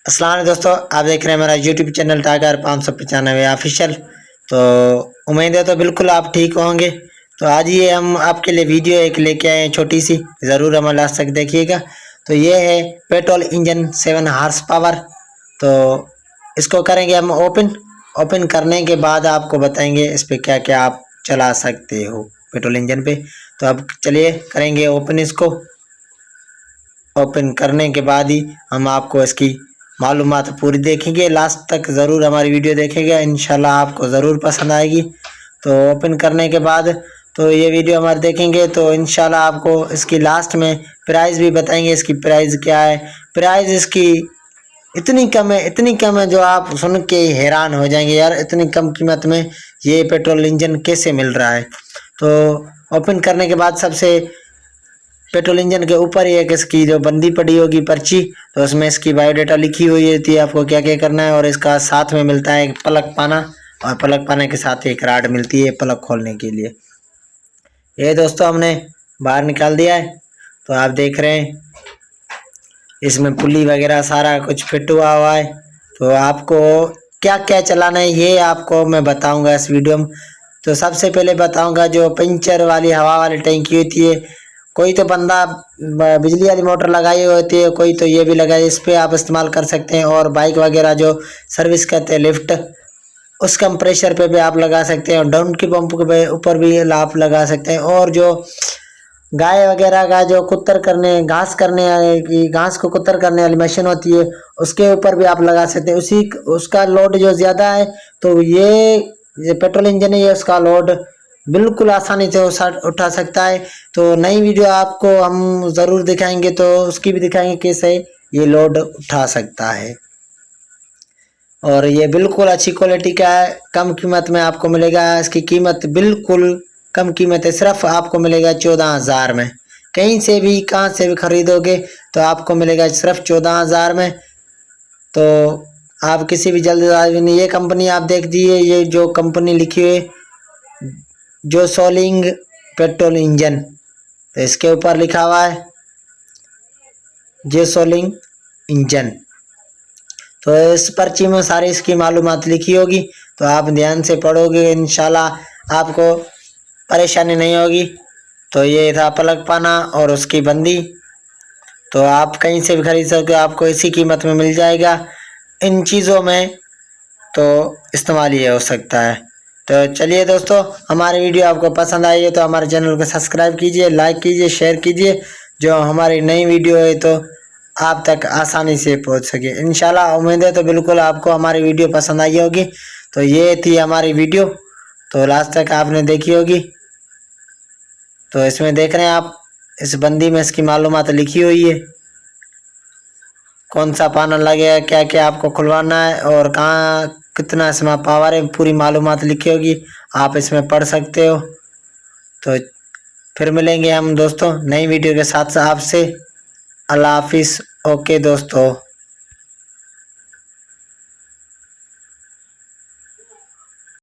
अस्सलाम वालेकुम दोस्तों, आप देख रहे हैं मेरा यूट्यूब चैनल टाइगर 595 ऑफिशियल। तो उम्मीद है तो बिल्कुल आप ठीक होंगे। तो आज ये हम आपके लिए वीडियो एक लेके आए हैं छोटी सी, ज़रूर हमें लास्ट तक देखिएगा। तो ये है पेट्रोल इंजन 7 हार्स पावर। तो इसको करेंगे हम ओपन करने के बाद आपको बताएंगे इस पर क्या क्या आप चला सकते हो पेट्रोल इंजन पे। तो अब चलिए करेंगे ओपन। इसको ओपन करने के बाद ही हम आपको इसकी मालूमात पूरी देखेंगे। लास्ट तक ज़रूर हमारी वीडियो देखेंगे, इंशाल्लाह आपको ज़रूर पसंद आएगी। तो ओपन करने के बाद तो ये वीडियो हमारे देखेंगे तो इंशाल्लाह आपको इसकी लास्ट में प्राइस भी बताएंगे। इसकी प्राइस क्या है, प्राइस इसकी इतनी कम है जो आप सुन के हैरान हो जाएंगे, यार इतनी कम कीमत में ये पेट्रोल इंजन कैसे मिल रहा है। तो ओपन करने के बाद सबसे पेट्रोल इंजन के ऊपर ही एक इसकी जो बंदी पड़ी होगी पर्ची, तो उसमें इसकी बायोडाटा लिखी हुई होती है, आपको क्या क्या करना है। और इसका साथ में मिलता है एक पलक पाना, और पलक पाने के साथ एक राड मिलती है पलक खोलने के लिए। ये दोस्तों हमने बाहर निकाल दिया है। तो आप देख रहे हैं इसमें पुली वगैरह सारा कुछ फिट हुआ है। तो आपको क्या क्या चलाना है ये आपको मैं बताऊंगा इस वीडियो में। तो सबसे पहले बताऊंगा जो पंचर वाली हवा वाली टैंकी होती है, कोई तो बंदा बिजली वाली मोटर लगाई होती है, कोई तो ये भी लगाई, इस पर आप इस्तेमाल कर सकते हैं। और बाइक वगैरह जो सर्विस करते हैं लिफ्ट, उस कंप्रेशर पे भी आप लगा सकते हैं। और डाउन की पंप के ऊपर भी आप लगा सकते हैं। और जो गाय वगैरह का जो कुतर करने घास को कुतर करने वाली मशीन होती है, उसके ऊपर भी आप लगा सकते हैं। उसका लोड जो ज़्यादा है, तो ये पेट्रोल इंजन है, ये उसका लोड बिल्कुल आसानी से उठा सकता है। तो नई वीडियो आपको हम ज़रूर दिखाएंगे, तो उसकी भी दिखाएंगे कैसे ये लोड उठा सकता है। और ये बिल्कुल अच्छी क्वालिटी का है, कम कीमत में आपको मिलेगा। इसकी कीमत बिल्कुल कम कीमत है, सिर्फ आपको मिलेगा 14,000 में। कहीं से भी कहाँ से भी खरीदोगे तो आपको मिलेगा सिर्फ 14,000 में। तो आप किसी भी जल्दबाजी नहीं, ये कंपनी आप देख दीजिए, ये जो कंपनी लिखी हुई है जो सोलिंग पेट्रोल इंजन, तो इसके ऊपर लिखा हुआ है जे सोलिंग इंजन। तो इस पर्ची में सारी इसकी मालूमात लिखी होगी, तो आप ध्यान से पढ़ोगे, इंशाल्लाह आपको परेशानी नहीं होगी। तो ये था पलक पाना और उसकी बंदी। तो आप कहीं से भी खरीद सकते हो, आपको इसी कीमत में मिल जाएगा। इन चीज़ों में तो इस्तेमाल ये हो सकता है। तो चलिए दोस्तों, हमारी वीडियो आपको पसंद आई है तो हमारे चैनल को सब्सक्राइब कीजिए, लाइक कीजिए, शेयर कीजिए, जो हमारी नई वीडियो है तो आप तक आसानी से पहुंच सके। इंशाल्लाह उम्मीद है तो बिल्कुल आपको हमारी वीडियो पसंद आई होगी। तो ये थी हमारी वीडियो, तो लास्ट तक आपने देखी होगी। तो इसमें देख रहे हैं आप, इस बंदी में इसकी मालूमात लिखी हुई है, कौन सा पाना लगेगा, क्या क्या आपको खुलवाना है और कहाँ कितना इसमें पावर है, पूरी मालूमात लिखी होगी, आप इसमें पढ़ सकते हो। तो फिर मिलेंगे हम दोस्तों नई वीडियो के साथ आपसे। अल्लाह हाफिज़। ओके दोस्तों।